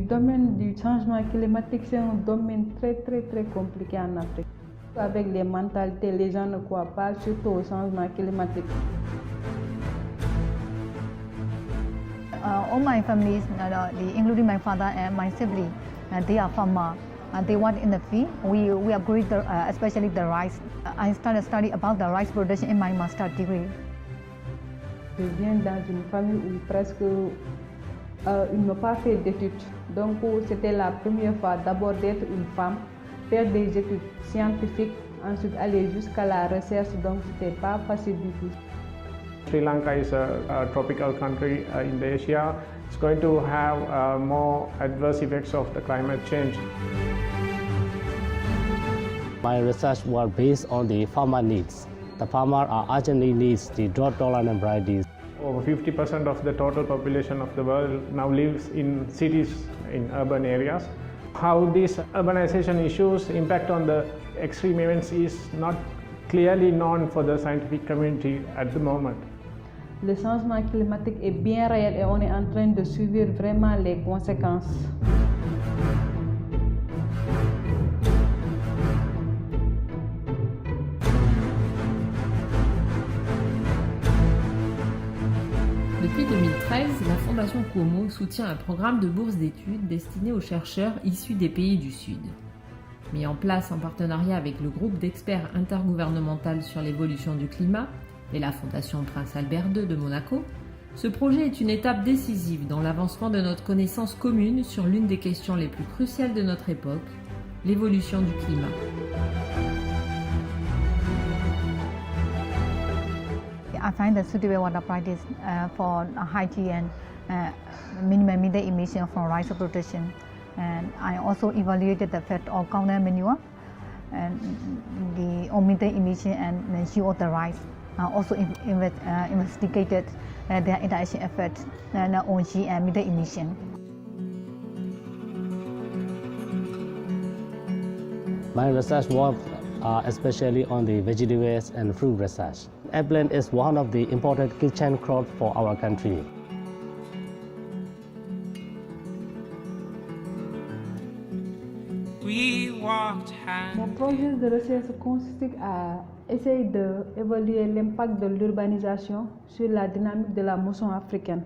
domaine du changement climatique, c'est un domaine très compliqué en Afrique. Avec les mentalités, les gens ne croient pas surtout au changement climatique. All my families, including my father and my sibling, they are farmers. They work in the field. We are growing, especially the rice. I started studying about the rice production in my master's degree. Je viens dans une famille où presque ils n'ont pas fait d'études. Donc c'était la première fois d'abord d'être une femme, faire des études scientifiques, ensuite aller jusqu'à la recherche. Donc c'était pas facile du tout. Sri Lanka is a tropical country in Asia. It's going to have more adverse effects of the climate change. My research was based on the farmer needs. The farmer urgently needs the drought-tolerant varieties. Over 50% of the total population of the world now lives in cities, in urban areas. How these urbanization issues impact on the extreme events is not clearly known for the scientific community at the moment. Le changement climatique est bien réel et on est en train de suivre vraiment les conséquences. Depuis 2013, la Fondation Cuomo soutient un programme de bourse d'études destiné aux chercheurs issus des pays du Sud. Mis en place en partenariat avec le groupe d'experts intergouvernemental sur l'évolution du climat et la Fondation Prince Albert II de Monaco, ce projet est une étape décisive dans l'avancement de notre connaissance commune sur l'une des questions les plus cruciales de notre époque, l'évolution du climat. I find the suitable water practice for hygiene and minimum methane emission from rice production. And I also evaluated the effect of cow manure and the methane emission and the yield of the rice. I also investigated their interaction effect on yield and methane emission. My research work especially on the vegetables and fruit research. Eggplant is one of the important kitchen crops for our country. Mon projet de recherche consiste à essayer d'évaluer l'impact de l'urbanisation sur la dynamique de la mousson africaine.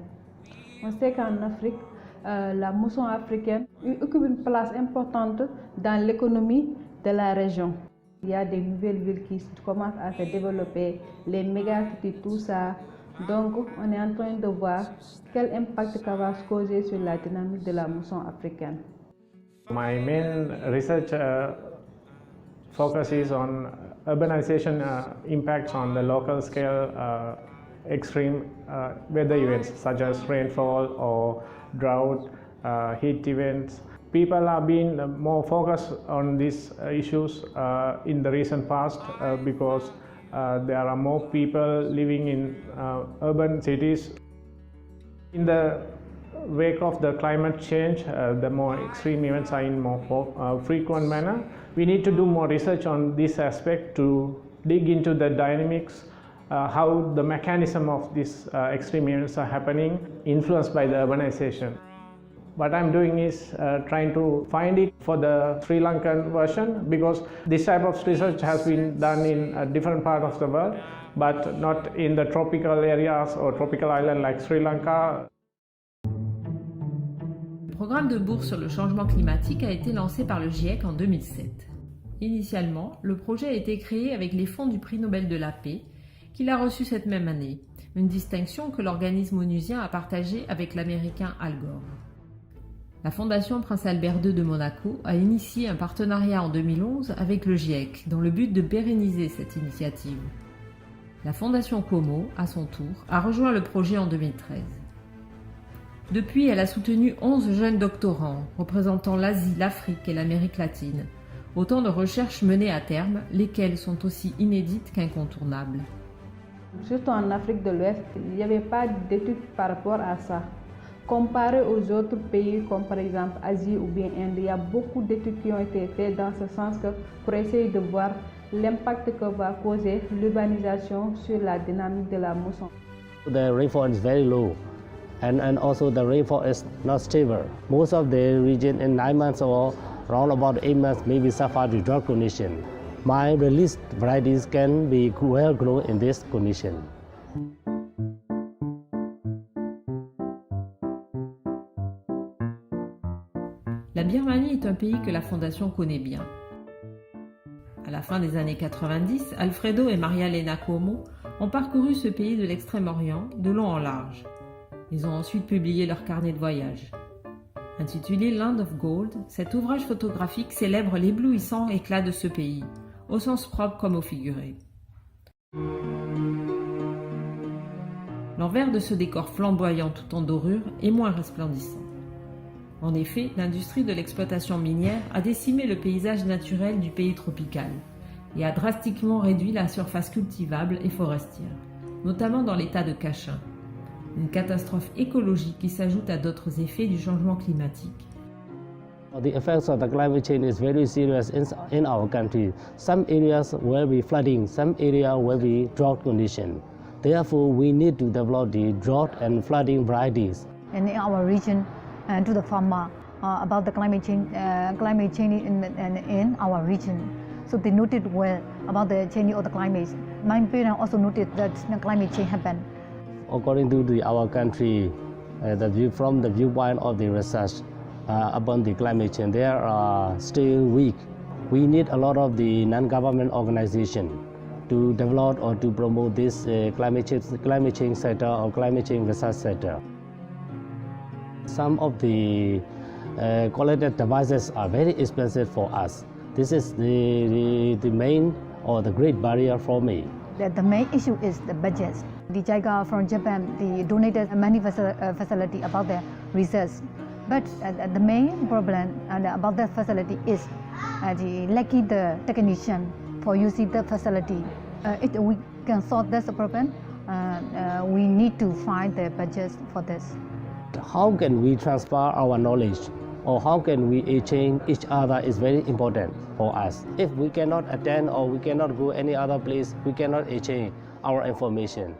On sait qu'en Afrique, la mousson africaine occupe une place importante dans l'économie de la région. Il y a des nouvelles villes qui commencent à se développer, les mégacités, tout ça. Donc, on est en train de voir quel impact ça va causer sur la dynamique de la mousson africaine. My main research focuses on urbanization impacts on the local scale extreme weather events such as rainfall or drought, heat events. People are being more focused on these issues in the recent past because there are more people living in urban cities. In the wake of the climate change, the more extreme events are in more frequent manner. We need to do more research on this aspect to dig into the dynamics, how the mechanism of these extreme events are happening, influenced by the urbanization. What I'm doing is trying to find it for the Sri Lankan version, because this type of research has been done in a different part of the world, but not in the tropical areas or tropical island like Sri Lanka. Le programme de bourse sur le changement climatique a été lancé par le GIEC en 2007. Initialement, le projet a été créé avec les fonds du prix Nobel de la paix, qu'il a reçu cette même année, une distinction que l'organisme onusien a partagée avec l'américain Al Gore. La Fondation Prince Albert II de Monaco a initié un partenariat en 2011 avec le GIEC dans le but de pérenniser cette initiative. La Fondation Cuomo, à son tour, a rejoint le projet en 2013. Depuis, elle a soutenu 11 jeunes doctorants représentant l'Asie, l'Afrique et l'Amérique latine, autant de recherches menées à terme, lesquelles sont aussi inédites qu'incontournables. Surtout en Afrique de l'Ouest, il n'y avait pas d'études par rapport à ça. Comparé aux autres pays comme par exemple Asie ou bien Inde, il y a beaucoup d'études qui ont été faites dans ce sens que pour essayer de voir l'impact que va causer l'urbanisation sur la dynamique de la mousson. The rainfall is very low and also the rainfall is not stable. Most of the region in 9 months or around about 8 months maybe suffer the drought condition. My released varieties can be well grown in this condition. La Birmanie est un pays que la Fondation connaît bien. À la fin des années 90, Alfredo et Maria-Lena Cuomo ont parcouru ce pays de l'Extrême-Orient de long en large. Ils ont ensuite publié leur carnet de voyage. Intitulé Land of Gold, cet ouvrage photographique célèbre l'éblouissant éclat de ce pays, au sens propre comme au figuré. L'envers de ce décor flamboyant tout en dorure est moins resplendissant. En effet, l'industrie de l'exploitation minière a décimé le paysage naturel du pays tropical et a drastiquement réduit la surface cultivable et forestière, notamment dans l'état de Cachin. Une catastrophe écologique qui s'ajoute à d'autres effets du changement climatique. The effects of the climate change is very serious in our country. Some areas will be flooding, some areas will be drought condition. Therefore, we need to develop the drought and flooding varieties. And in our region, to the farmer about the climate change in our region. So they noted well about the changing of the climate. My parents also noted that the climate change happened. According to our country, from the viewpoint of the research upon the climate change, they are still weak. We need a lot of the non-government organizations to develop or to promote this climate change sector or climate change research sector. Some of the collected devices are very expensive for us. This is the main or the great barrier for me. The main issue is the budget. The JICA from Japan, they donated many facility about the research. But the main problem about that facility is the lacking the technician for using the facility. If we can solve this problem, we need to find the budget for this. How can we transfer our knowledge or how can we change each other is very important for us. If we cannot attend or we cannot go any other place, we cannot exchange our information.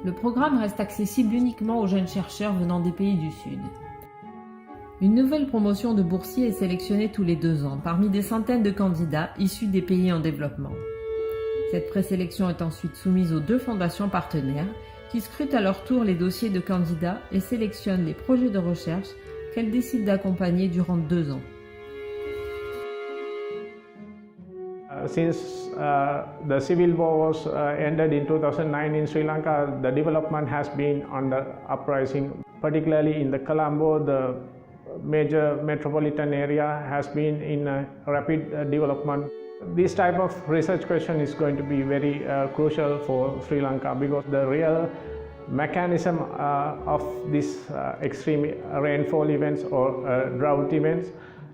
Le programme reste accessible uniquement aux jeunes chercheurs venant des pays du Sud. Une nouvelle promotion de boursiers est sélectionnée tous les 2 ans parmi des centaines de candidats issus des pays en développement. Cette présélection est ensuite soumise aux 2 fondations partenaires qui scrutent à leur tour les dossiers de candidats et sélectionnent les projets de recherche qu'elles décident d'accompagner durant 2 ans. Since the civil war was ended in 2009 in Sri Lanka, the development has been on the uprising, particularly in the Colombo, the major metropolitan area has been in rapid development. This type of research question is going to be very crucial for Sri Lanka because the real mechanism of this extreme rainfall events or drought events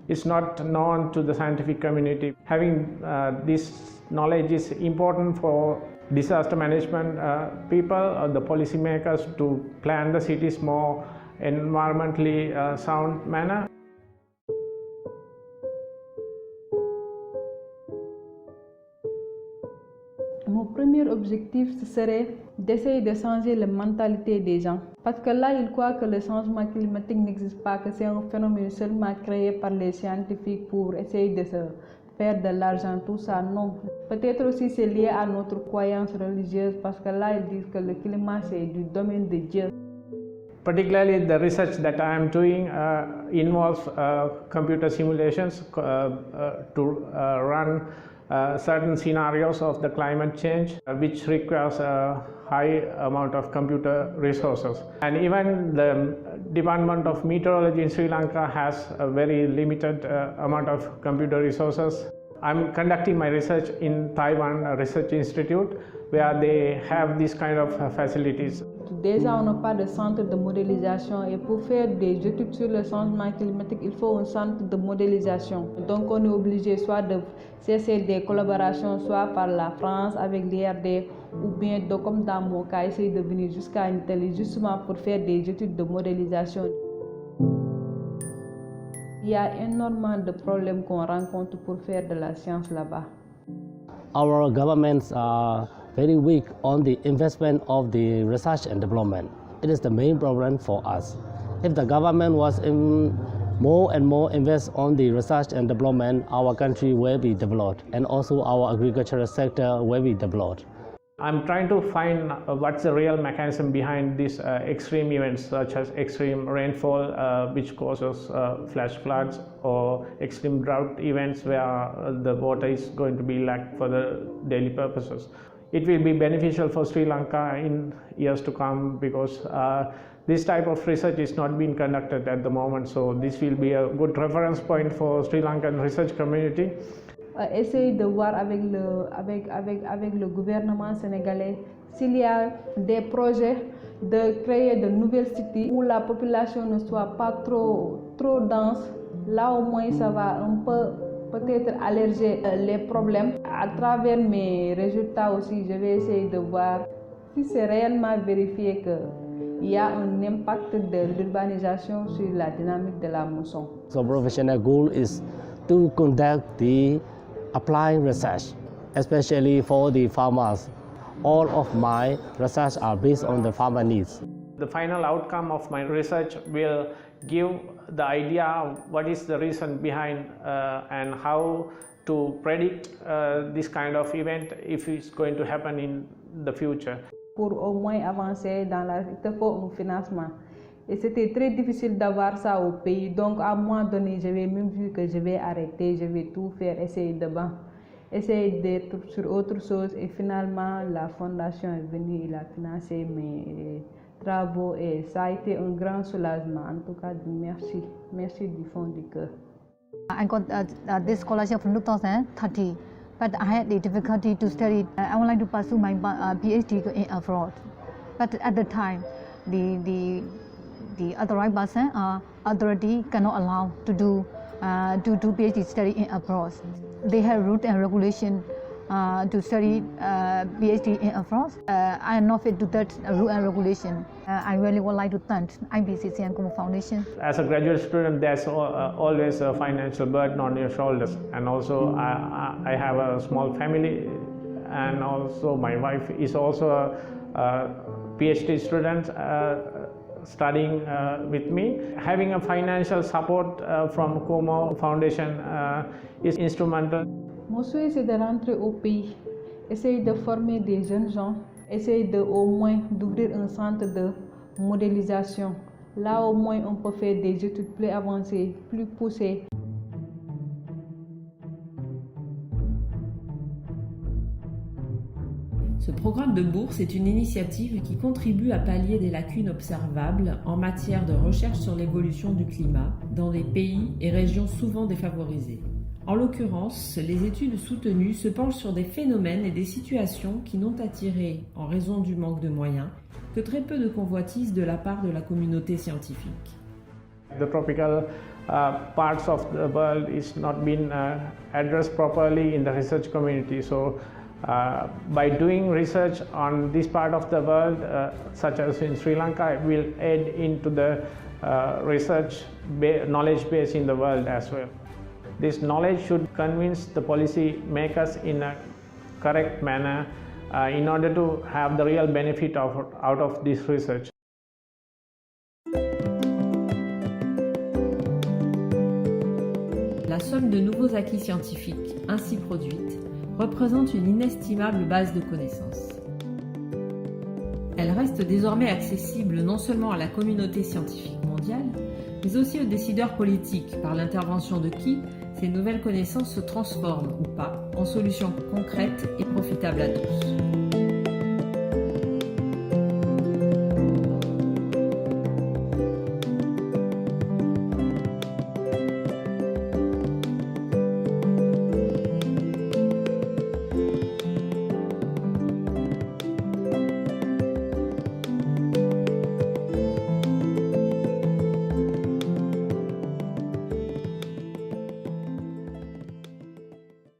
is not known to the scientific community. Having this knowledge is important for disaster management people or the policymakers to plan the cities more environmentally sound manner. Mon premier objectif, ce serait d'essayer de changer la mentalité des gens. Parce que là, ils croient que le changement climatique n'existe pas, que c'est un phénomène seulement créé par les scientifiques pour essayer de se faire de l'argent, tout ça. Non. Peut-être aussi c'est lié à notre croyance religieuse, parce que là, ils disent que le climat, c'est du domaine de Dieu. Particularly the research that I am doing involves computer simulations to run certain scenarios of the climate change which requires a high amount of computer resources. And even the Department of Meteorology in Sri Lanka has a very limited amount of computer resources. I'm conducting my research in Taiwan Research Institute where they have these kind of facilities. Déjà, on n'a pas de centre de modélisation et pour faire des études sur le changement climatique, il faut un centre de modélisation. Donc, on est obligé soit de cesser des collaborations, soit par la France avec l'IRD ou bien, comme dans mon cas, essayer de venir jusqu'à Italie justement pour faire des études de modélisation. Il y a énormément de problèmes qu'on rencontre pour faire de la science là-bas. Our governments are very weak on the investment of the research and development. It is the main problem for us. If the government was more and more invest on the research and development, our country will be developed, and also our agricultural sector will be developed. I'm trying to find what's the real mechanism behind these extreme events such as extreme rainfall which causes flash floods, or extreme drought events where the water is going to be lacked for the daily purposes. It will be beneficial for Sri Lanka in years to come because this type of research is not being conducted at the moment, so this will be a good reference point for Sri Lankan research community. Essayer de voir avec le gouvernement sénégalais s'il y a des projets de créer de nouvelles cités où la population ne soit pas trop dense. Là au moins ça va un peu peut-être alléger les problèmes. À travers mes résultats aussi, je vais essayer de voir si c'est réellement vérifié qu'il y a un impact de l'urbanisation sur la dynamique de la mousson. So professional goal is to conduct the applied research, especially for the farmers. All of my research are based on the farmer needs. The final outcome of my research will give the idea of what is the reason behind and how to predict this kind of event if it's going to happen in the future. Pour au moins avancer il te faut un financement. Et c'était très difficile d'avoir ça au pays. Donc, à un moment donné, j'avais même vu que je vais arrêter, je vais tout faire, essayer d'être sur autre chose. Et finalement, la fondation est venue, il a financé mes travaux et ça a été un grand soulagement. En tout cas, merci du fond du cœur. I got this scholarship from 2030, but I had the difficulty to study. I would like to pursue my PhD in abroad, but at the time, the authorized person authority cannot allow to do PhD study in abroad. They have rules and regulation to study PhD in abroad. I am not fit to that rule and regulation. I really would like to thank IBCC and Cuomo Foundation. As a graduate student, there's always a financial burden on your shoulders, and also I have a small family, and also my wife is also a PhD student. Studying with me. Having a financial support from Cuomo Foundation is instrumental. Mon souhait, c'est de rentrer au pays, essayer de former des jeunes gens, essayer au moins d'ouvrir un centre de modélisation. Là, au moins, on peut faire des études plus avancées, plus poussées. Ce programme de bourse est une initiative qui contribue à pallier des lacunes observables en matière de recherche sur l'évolution du climat dans des pays et régions souvent défavorisés. En l'occurrence, les études soutenues se penchent sur des phénomènes et des situations qui n'ont attiré, en raison du manque de moyens, que très peu de convoitises de la part de la communauté scientifique. The tropical parts of the world is not been addressed properly in the research community. So by doing research on this part of the world, such as in Sri Lanka, it will aid into the research knowledge base in the world as well. This knowledge should convince the policy makers in a correct manner in order to have the real benefit out of this research. La somme de nouveaux acquis scientifiques ainsi produites représente une inestimable base de connaissances. Elle reste désormais accessible non seulement à la communauté scientifique mondiale, mais aussi aux décideurs politiques, par l'intervention de qui ces nouvelles connaissances se transforment ou pas en solutions concrètes et profitables à tous.